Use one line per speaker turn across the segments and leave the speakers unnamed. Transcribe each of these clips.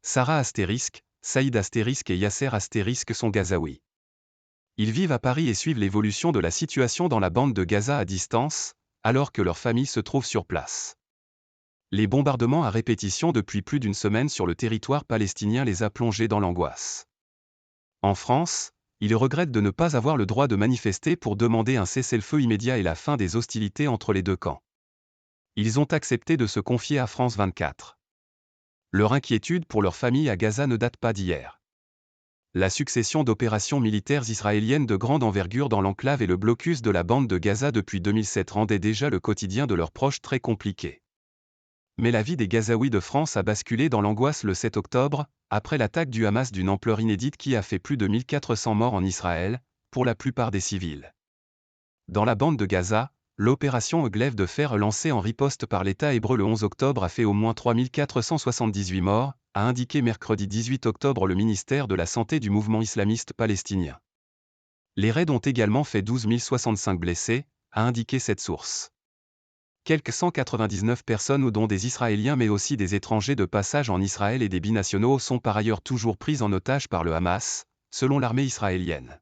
Sarah Saïd et Yasser sont gazaouis. Ils vivent à Paris et suivent l'évolution de la situation dans la bande de Gaza à distance, alors que leur famille se trouve sur place. Les bombardements à répétition depuis plus d'une semaine sur le territoire palestinien les a plongés dans l'angoisse. En France, ils regrettent de ne pas avoir le droit de manifester pour demander un cessez-le-feu immédiat et la fin des hostilités entre les deux camps. Ils ont accepté de se confier à France 24. Leur inquiétude pour leur famille à Gaza ne date pas d'hier. La succession d'opérations militaires israéliennes de grande envergure dans l'enclave et le blocus de la bande de Gaza depuis 2007 rendaient déjà le quotidien de leurs proches très compliqué. Mais la vie des Gazaouis de France a basculé dans l'angoisse le 7 octobre, après l'attaque du Hamas d'une ampleur inédite qui a fait plus de 1400 morts en Israël, pour la plupart des civils. Dans la bande de Gaza, l'opération Glaive de fer lancée en riposte par l'État hébreu le 11 octobre a fait au moins 3478 morts, a indiqué mercredi 18 octobre le ministère de la Santé du mouvement islamiste palestinien. Les raids ont également fait 12 065 blessés, a indiqué cette source. Quelques 199 personnes dont des Israéliens mais aussi des étrangers de passage en Israël et des binationaux sont par ailleurs toujours prises en otage par le Hamas, selon l'armée israélienne.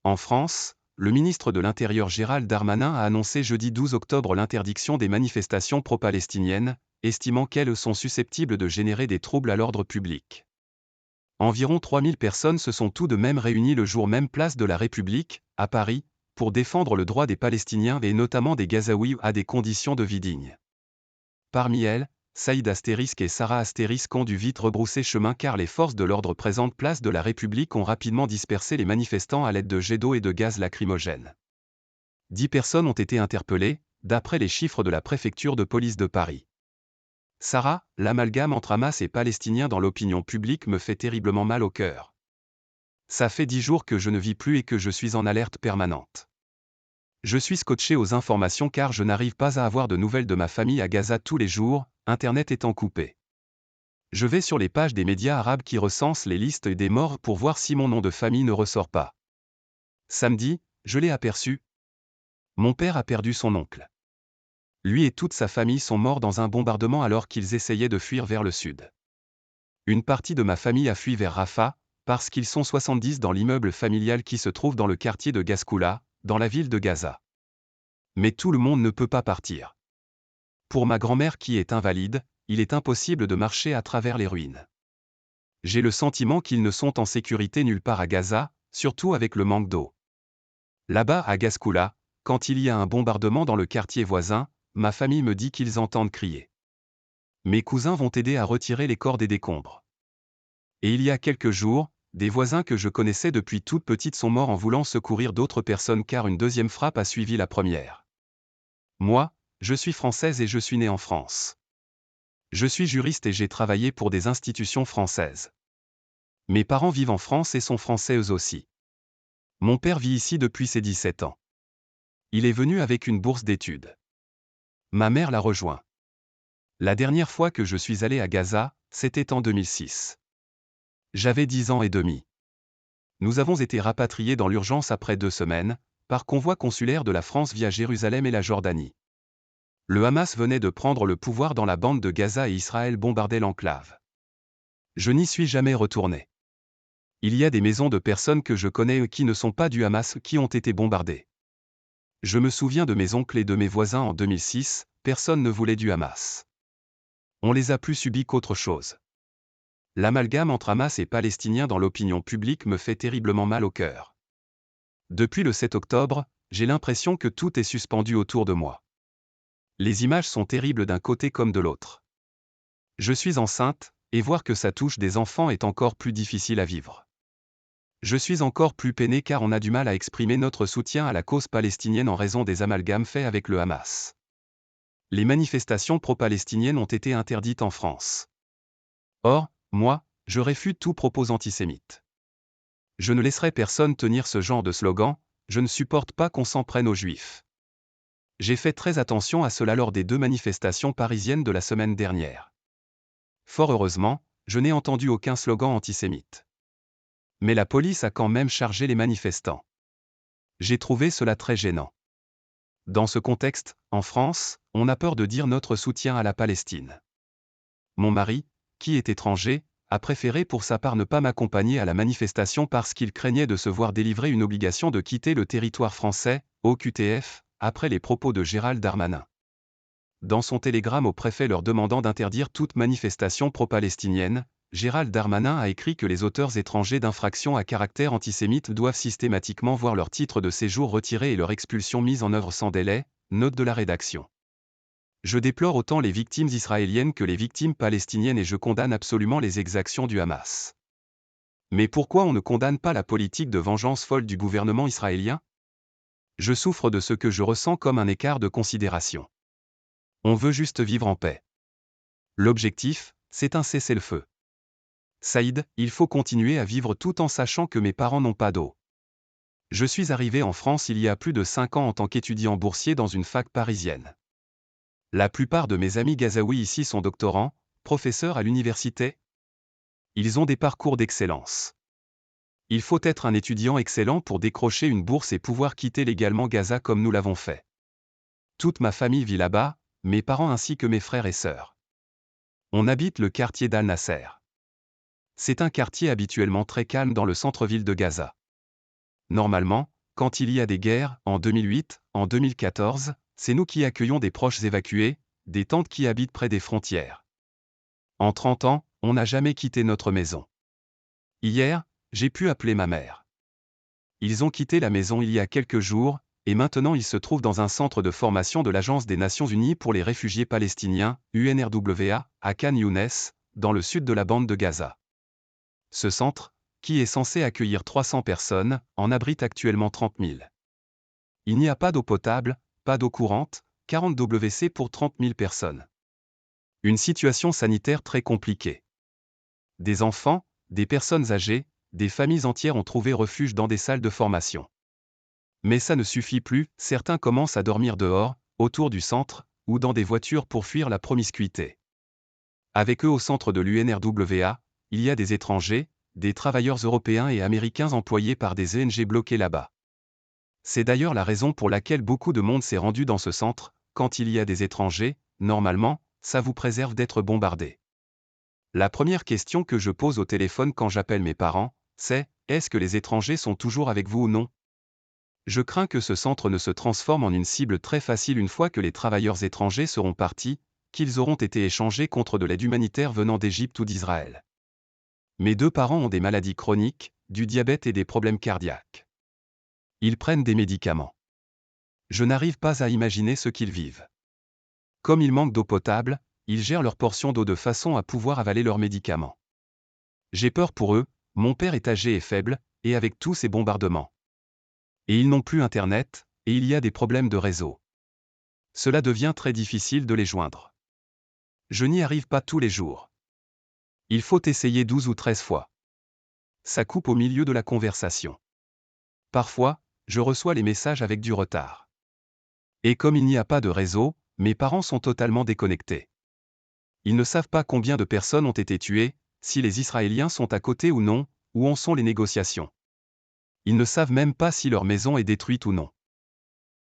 En France, le ministre de l'Intérieur Gérald Darmanin a annoncé jeudi 12 octobre l'interdiction des manifestations pro-palestiniennes, estimant qu'elles sont susceptibles de générer des troubles à l'ordre public. Environ 3000 personnes se sont tout de même réunies le jour même place de la République, à Paris, pour défendre le droit des Palestiniens et notamment des Gazaouis à des conditions de vie dignes. Parmi elles, Saïd et Sarah ont dû vite rebrousser chemin car les forces de l'ordre présentes place de la République ont rapidement dispersé les manifestants à l'aide de jets d'eau et de gaz lacrymogènes. 10 personnes ont été interpellées, d'après les chiffres de la préfecture de police de Paris. Sarah, l'amalgame entre Hamas et Palestiniens dans l'opinion publique me fait terriblement mal au cœur. Ça fait 10 jours que je ne vis plus et que je suis en alerte permanente. Je suis scotché aux informations car je n'arrive pas à avoir de nouvelles de ma famille à Gaza tous les jours, Internet étant coupé. Je vais sur les pages des médias arabes qui recensent les listes des morts pour voir si mon nom de famille ne ressort pas. Samedi, je l'ai aperçu. Mon père a perdu son oncle. Lui et toute sa famille sont morts dans un bombardement alors qu'ils essayaient de fuir vers le sud. Une partie de ma famille a fui vers Rafah, parce qu'ils sont 70 dans l'immeuble familial qui se trouve dans le quartier de Gaskoula, dans la ville de Gaza. Mais tout le monde ne peut pas partir. Pour ma grand-mère qui est invalide, il est impossible de marcher à travers les ruines. J'ai le sentiment qu'ils ne sont en sécurité nulle part à Gaza, surtout avec le manque d'eau. Là-bas à Gaskoula, quand il y a un bombardement dans le quartier voisin, ma famille me dit qu'ils entendent crier. Mes cousins vont aider à retirer les corps des décombres. Et il y a quelques jours, des voisins que je connaissais depuis toute petite sont morts en voulant secourir d'autres personnes car une deuxième frappe a suivi la première. Moi, je suis française et je suis née en France. Je suis juriste et j'ai travaillé pour des institutions françaises. Mes parents vivent en France et sont français eux aussi. Mon père vit ici depuis ses 17 ans. Il est venu avec une bourse d'études. Ma mère l'a rejoint. La dernière fois que je suis allé à Gaza, c'était en 2006. J'avais 10 ans et demi. Nous avons été rapatriés dans l'urgence après 2 semaines, par convoi consulaire de la France via Jérusalem et la Jordanie. Le Hamas venait de prendre le pouvoir dans la bande de Gaza et Israël bombardait l'enclave. Je n'y suis jamais retourné. Il y a des maisons de personnes que je connais qui ne sont pas du Hamas qui ont été bombardées. Je me souviens de mes oncles et de mes voisins en 2006, personne ne voulait du Hamas. On les a plus subis qu'autre chose. L'amalgame entre Hamas et Palestiniens dans l'opinion publique me fait terriblement mal au cœur. Depuis le 7 octobre, j'ai l'impression que tout est suspendu autour de moi. Les images sont terribles d'un côté comme de l'autre. Je suis enceinte, et voir que ça touche des enfants est encore plus difficile à vivre. Je suis encore plus peiné car on a du mal à exprimer notre soutien à la cause palestinienne en raison des amalgames faits avec le Hamas. Les manifestations pro-palestiniennes ont été interdites en France. Or, moi, je réfute tout propos antisémite. Je ne laisserai personne tenir ce genre de slogan, je ne supporte pas qu'on s'en prenne aux Juifs. J'ai fait très attention à cela lors des 2 manifestations parisiennes de la semaine dernière. Fort heureusement, je n'ai entendu aucun slogan antisémite. Mais la police a quand même chargé les manifestants. J'ai trouvé cela très gênant. Dans ce contexte, en France, on a peur de dire notre soutien à la Palestine. Mon mari, qui est étranger, a préféré pour sa part ne pas m'accompagner à la manifestation parce qu'il craignait de se voir délivrer une obligation de quitter le territoire français, OQTF, après les propos de Gérald Darmanin. Dans son télégramme au préfet leur demandant d'interdire toute manifestation pro-palestinienne, Gérald Darmanin a écrit que les auteurs étrangers d'infractions à caractère antisémite doivent systématiquement voir leur titre de séjour retiré et leur expulsion mise en œuvre sans délai, note de la rédaction. Je déplore autant les victimes israéliennes que les victimes palestiniennes et je condamne absolument les exactions du Hamas. Mais pourquoi on ne condamne pas la politique de vengeance folle du gouvernement israélien? Je souffre de ce que je ressens comme un écart de considération. On veut juste vivre en paix. L'objectif, c'est un cessez-le-feu. Saïd, il faut continuer à vivre tout en sachant que mes parents n'ont pas d'eau. Je suis arrivé en France il y a plus de 5 ans en tant qu'étudiant boursier dans une fac parisienne. La plupart de mes amis gazaouis ici sont doctorants, professeurs à l'université. Ils ont des parcours d'excellence. Il faut être un étudiant excellent pour décrocher une bourse et pouvoir quitter légalement Gaza comme nous l'avons fait. Toute ma famille vit là-bas, mes parents ainsi que mes frères et sœurs. On habite le quartier d'Al-Nasser. C'est un quartier habituellement très calme dans le centre-ville de Gaza. Normalement, quand il y a des guerres, en 2008, en 2014, c'est nous qui accueillons des proches évacués, des tantes qui habitent près des frontières. En 30 ans, on n'a jamais quitté notre maison. Hier, j'ai pu appeler ma mère. Ils ont quitté la maison il y a quelques jours, et maintenant ils se trouvent dans un centre de formation de l'Agence des Nations Unies pour les réfugiés palestiniens, UNRWA, à Khan Younes, dans le sud de la bande de Gaza. Ce centre, qui est censé accueillir 300 personnes, en abrite actuellement 30 000. Il n'y a pas d'eau potable, pas d'eau courante, 40 WC pour 30 000 personnes. Une situation sanitaire très compliquée. Des enfants, des personnes âgées, des familles entières ont trouvé refuge dans des salles de formation. Mais ça ne suffit plus, certains commencent à dormir dehors, autour du centre, ou dans des voitures pour fuir la promiscuité. Avec eux au centre de l'UNRWA, il y a des étrangers, des travailleurs européens et américains employés par des ONG bloqués là-bas. C'est d'ailleurs la raison pour laquelle beaucoup de monde s'est rendu dans ce centre. Quand il y a des étrangers, normalement, ça vous préserve d'être bombardé. La première question que je pose au téléphone quand j'appelle mes parents, c'est « Est-ce que les étrangers sont toujours avec vous ou non ?» Je crains que ce centre ne se transforme en une cible très facile une fois que les travailleurs étrangers seront partis, qu'ils auront été échangés contre de l'aide humanitaire venant d'Égypte ou d'Israël. Mes 2 parents ont des maladies chroniques, du diabète et des problèmes cardiaques. Ils prennent des médicaments. Je n'arrive pas à imaginer ce qu'ils vivent. Comme il manque d'eau potable, ils gèrent leur portion d'eau de façon à pouvoir avaler leurs médicaments. J'ai peur pour eux, mon père est âgé et faible, et avec tous ces bombardements. Et ils n'ont plus Internet, et il y a des problèmes de réseau. Cela devient très difficile de les joindre. Je n'y arrive pas tous les jours. Il faut essayer 12 ou 13 fois. Ça coupe au milieu de la conversation. Parfois, je reçois les messages avec du retard. Et comme il n'y a pas de réseau, mes parents sont totalement déconnectés. Ils ne savent pas combien de personnes ont été tuées, si les Israéliens sont à côté ou non, où en sont les négociations. Ils ne savent même pas si leur maison est détruite ou non.